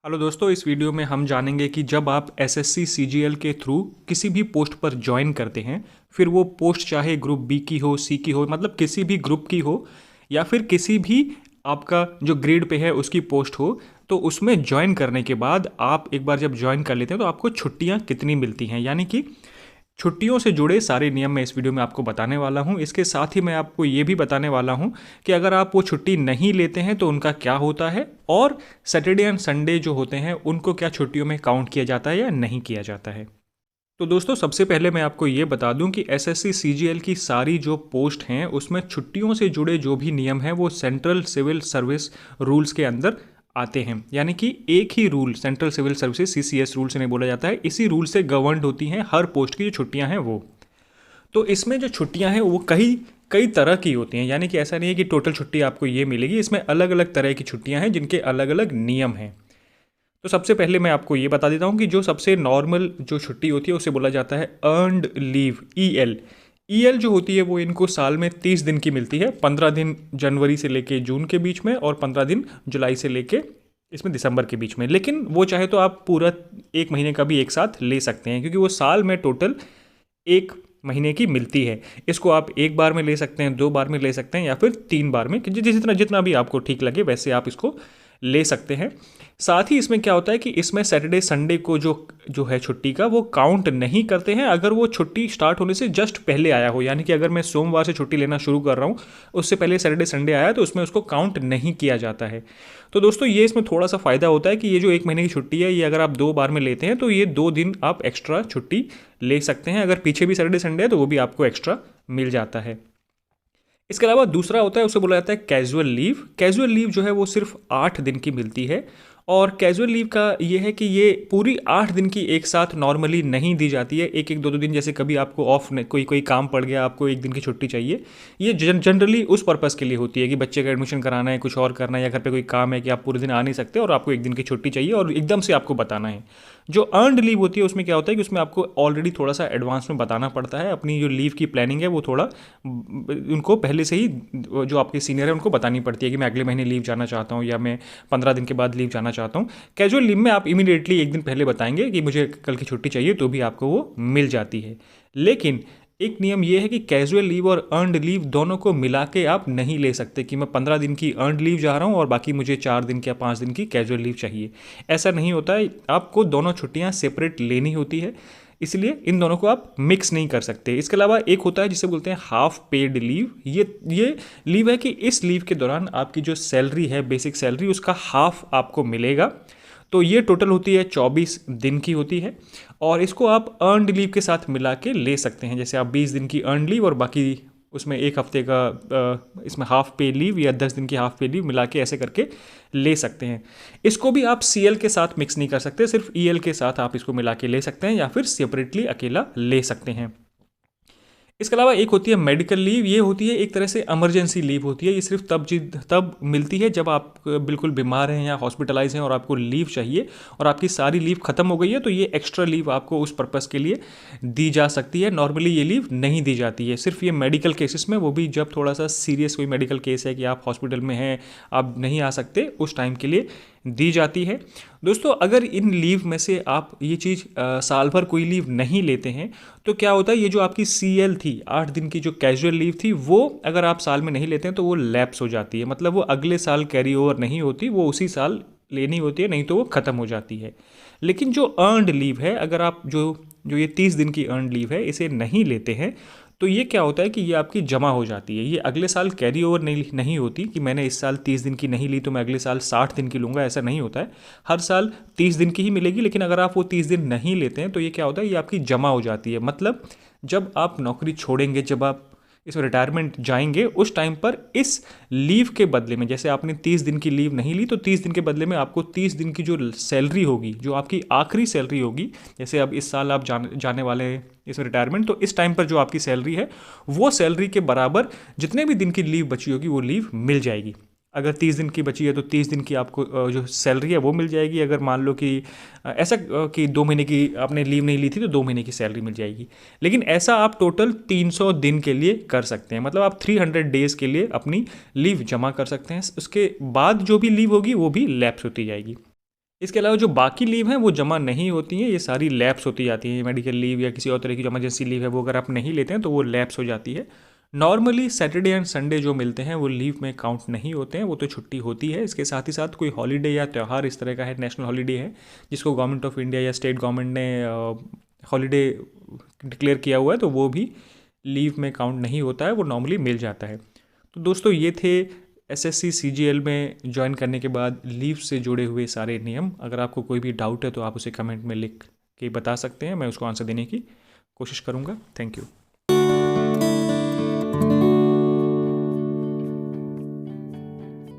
Hello दोस्तों, इस video में हम जानेंगे कि जब आप एसएससी सीजीएल के थ्रू किसी भी पोस्ट पर ज्वाइन करते हैं, फिर वो पोस्ट चाहे ग्रुप बी की हो, सी की हो, मतलब किसी भी ग्रुप की हो, या फिर किसी भी आपका जो ग्रेड पे है उसकी पोस्ट हो, तो उसमें ज्वाइन करने के बाद आप एक बार जब ज्वाइन कर लेते हैं तो आपको छुट्टियां कितनी मिलती हैं, यानी कि छुट्टियों से जुड़े सारे नियम मैं इस वीडियो में आपको बताने वाला हूं। इसके साथ ही मैं आपको ये भी बताने वाला हूं कि अगर आप वो छुट्टी नहीं लेते हैं तो उनका क्या होता है, और सैटरडे एंड संडे जो होते हैं उनको क्या छुट्टियों में काउंट किया जाता है या नहीं किया जाता है। तो दोस्तों, सबसे पहले मैं आपको ये बता दूं कि एसएससी सीजीएल की सारी जो पोस्ट हैं उसमें छुट्टियों से जुड़े जो भी नियम हैं वो सेंट्रल सिविल सर्विस रूल्स के अंदर आते हैं। यानी कि एक ही rule, central civil services CCS rule से नहीं बोला जाता है, इसी रूल से गवर्नड होती हैं हर पोस्ट की जो छुट्टियां हैं वो। तो इसमें जो छुट्टियां हैं वो कई कई तरह की होती हैं, यानी कि ऐसा नहीं है कि टोटल छुट्टी आपको ये मिलेगी। इसमें अलग अलग तरह की छुट्टियां हैं जिनके अलग अलग नियम हैं। तो सबसे पहले मैं आपको ये बता देता हूँ कि जो सबसे नॉर्मल जो छुट्टी होती है उसे बोला जाता है अर्नड लीव, ईएल। ईएल जो होती है वो इनको साल में 30 दिन की मिलती है, 15 दिन जनवरी से लेके जून के बीच में और 15 दिन जुलाई से लेके इसमें दिसंबर के बीच में। लेकिन वो चाहे तो आप पूरा एक महीने का भी एक साथ ले सकते हैं, क्योंकि वो साल में टोटल एक महीने की मिलती है। इसको आप एक बार में ले सकते हैं, 2 बार में ले सकते हैं, या फिर 3 बार में, जितना जितना भी आपको ठीक लगे वैसे आप इसको ले सकते हैं। साथ ही इसमें क्या होता है कि इसमें सैटरडे संडे को जो जो है छुट्टी का वो काउंट नहीं करते हैं अगर वो छुट्टी स्टार्ट होने से जस्ट पहले आया हो। यानी कि अगर मैं सोमवार से छुट्टी लेना शुरू कर रहा हूँ, उससे पहले सैटरडे संडे आया तो उसमें उसको काउंट नहीं किया जाता है। तो दोस्तों, ये इसमें थोड़ा सा फ़ायदा होता है कि ये जो एक महीने की छुट्टी है ये अगर आप 2 बार में लेते हैं तो ये 2 दिन आप एक्स्ट्रा छुट्टी ले सकते हैं। अगर पीछे भी सैटरडे संडे है तो वो भी आपको एक्स्ट्रा मिल जाता है। इसके अलावा दूसरा होता है, उसे बोला जाता है कैजुअल लीव। कैजुअल लीव जो है वो सिर्फ 8 दिन की मिलती है। और कैजुअल लीव का ये है कि ये पूरी 8 दिन की एक साथ नॉर्मली नहीं दी जाती है, एक एक दो दो दिन, जैसे कभी आपको ऑफ कोई कोई काम पड़ गया, आपको एक दिन की छुट्टी चाहिए। ये जनरली उस पर्पज़ के लिए होती है कि बच्चे का एडमिशन कराना है, कुछ और करना है, या घर पे कोई काम है कि आप पूरे दिन आ नहीं सकते और आपको एक दिन की छुट्टी चाहिए और एकदम से आपको बताना है। जो अर्नड लीव होती है उसमें क्या होता है कि उसमें आपको ऑलरेडी थोड़ा सा एडवांस में बताना पड़ता है। अपनी जो लीव की प्लानिंग है वो थोड़ा उनको पहले से ही जो आपके सीनियर है उनको बतानी पड़ती है कि मैं अगले महीने लीव जाना चाहता हूँ या मैं 15 दिन के बाद लीव जाना चाहता हूँ। कैजुअल लीव में आप इमीडिएटली एक दिन पहले बताएंगे कि मुझे कल की छुट्टी चाहिए तो भी आपको वो मिल जाती है। लेकिन एक नियम ये है कि कैजुअल लीव और अर्नड लीव दोनों को मिला के आप नहीं ले सकते कि मैं 15 दिन की अर्नड लीव जा रहा हूँ और बाकी मुझे 4 दिन या 5 दिन की कैजुअल लीव चाहिए। ऐसा नहीं होता है, आपको दोनों छुट्टियाँ सेपरेट लेनी होती है, इसलिए इन दोनों को आप मिक्स नहीं कर सकते। इसके अलावा एक होता है जिसे बोलते हैं हाफ पेड लीव। ये लीव है कि इस लीव के दौरान आपकी जो सैलरी है, बेसिक सैलरी, उसका हाफ आपको मिलेगा। तो ये टोटल होती है 24 दिन की होती है, और इसको आप अर्नड लीव के साथ मिला के ले सकते हैं। जैसे आप 20 दिन की अर्नड लीव और बाकी उसमें एक हफ्ते का इसमें हाफ पे लीव या 10 दिन की हाफ पे लीव मिला के ऐसे करके ले सकते हैं। इसको भी आप सीएल के साथ मिक्स नहीं कर सकते, सिर्फ ईएल के साथ आप इसको मिला के ले सकते हैं या फिर सेपरेटली अकेला ले सकते हैं। इसके अलावा एक होती है मेडिकल लीव। ये होती है एक तरह से इमरजेंसी लीव होती है। ये सिर्फ तब मिलती है जब आप बिल्कुल बीमार हैं या हॉस्पिटलाइज हैं और आपको लीव चाहिए और आपकी सारी लीव खत्म हो गई है, तो ये एक्स्ट्रा लीव आपको उस पर्पज़ के लिए दी जा सकती है। नॉर्मली ये लीव नहीं दी जाती है, सिर्फ ये मेडिकल केसेस में, वो भी जब थोड़ा सा सीरियस कोई मेडिकल केस है कि आप हॉस्पिटल में हैं, आप नहीं आ सकते, उस टाइम के लिए दी जाती है। दोस्तों, अगर इन लीव में से आप ये चीज़ साल भर कोई लीव नहीं लेते हैं तो क्या होता है, ये जो आपकी सीएल थी, 8 दिन की जो कैजुअल लीव थी, वो अगर आप साल में नहीं लेते हैं तो वो लैप्स हो जाती है। मतलब वो अगले साल कैरी ओवर नहीं होती, वो उसी साल लेनी होती है, नहीं तो वो ख़त्म हो जाती है। लेकिन जो अर्नड लीव है, अगर आप जो जो ये 30 दिन की अर्नड लीव है इसे नहीं लेते हैं तो ये क्या होता है कि ये आपकी जमा हो जाती है। ये अगले साल कैरी ओवर नहीं होती कि मैंने इस साल 30 दिन की नहीं ली तो मैं अगले साल 60 दिन की लूँगा, ऐसा नहीं होता है। हर साल 30 दिन की ही मिलेगी, लेकिन अगर आप वो 30 दिन नहीं लेते हैं तो ये क्या होता है, ये आपकी जमा हो जाती है। मतलब जब आप नौकरी छोड़ेंगे, जब आप इसमें रिटायरमेंट जाएंगे, उस टाइम पर इस लीव के बदले में, जैसे आपने 30 दिन की लीव नहीं ली तो 30 दिन के बदले में आपको 30 दिन की जो सैलरी होगी, जो आपकी आखिरी सैलरी होगी, जैसे अब इस साल आप जाने वाले हैं इसमें रिटायरमेंट, तो इस टाइम पर जो आपकी सैलरी है वो सैलरी के बराबर जितने भी दिन की लीव बची होगी वो लीव मिल जाएगी। अगर 30 दिन की बची है तो 30 दिन की आपको जो सैलरी है वो मिल जाएगी। अगर मान लो कि ऐसा कि 2 महीने की आपने लीव नहीं ली थी तो 2 महीने की सैलरी मिल जाएगी। लेकिन ऐसा आप टोटल 300 दिन के लिए कर सकते हैं, मतलब आप 300 डेज़ के लिए अपनी लीव जमा कर सकते हैं। उसके बाद जो भी लीव होगी वो भी लैप्स होती जाएगी। इसके अलावा जो बाकी लीव हैं वो जमा नहीं होती हैं, ये सारी लैप्स होती जाती हैं। मेडिकल लीव या किसी और तरह की जो इमरजेंसी लीव है वो अगर आप नहीं लेते हैं तो वो लैप्स हो जाती है। नॉर्मली सैटरडे एंड संडे जो मिलते हैं वो लीव में काउंट नहीं होते हैं, वो तो छुट्टी होती है। इसके साथ ही साथ कोई हॉलीडे या त्यौहार इस तरह का है, नेशनल हॉलीडे है जिसको गवर्नमेंट ऑफ इंडिया या स्टेट गवर्नमेंट ने हॉलीडे डिक्लेयर किया हुआ है, तो वो भी लीव में काउंट नहीं होता है, वो नॉर्मली मिल जाता है। तो दोस्तों ये थे एसएससी सीजीएल में ज्वाइन करने के बाद लीव से जुड़े हुए सारे नियम। अगर आपको कोई भी डाउट है तो आप उसे कमेंट में लिख के बता सकते हैं, मैं उसको आंसर देने की कोशिश करूँगा। Thank you.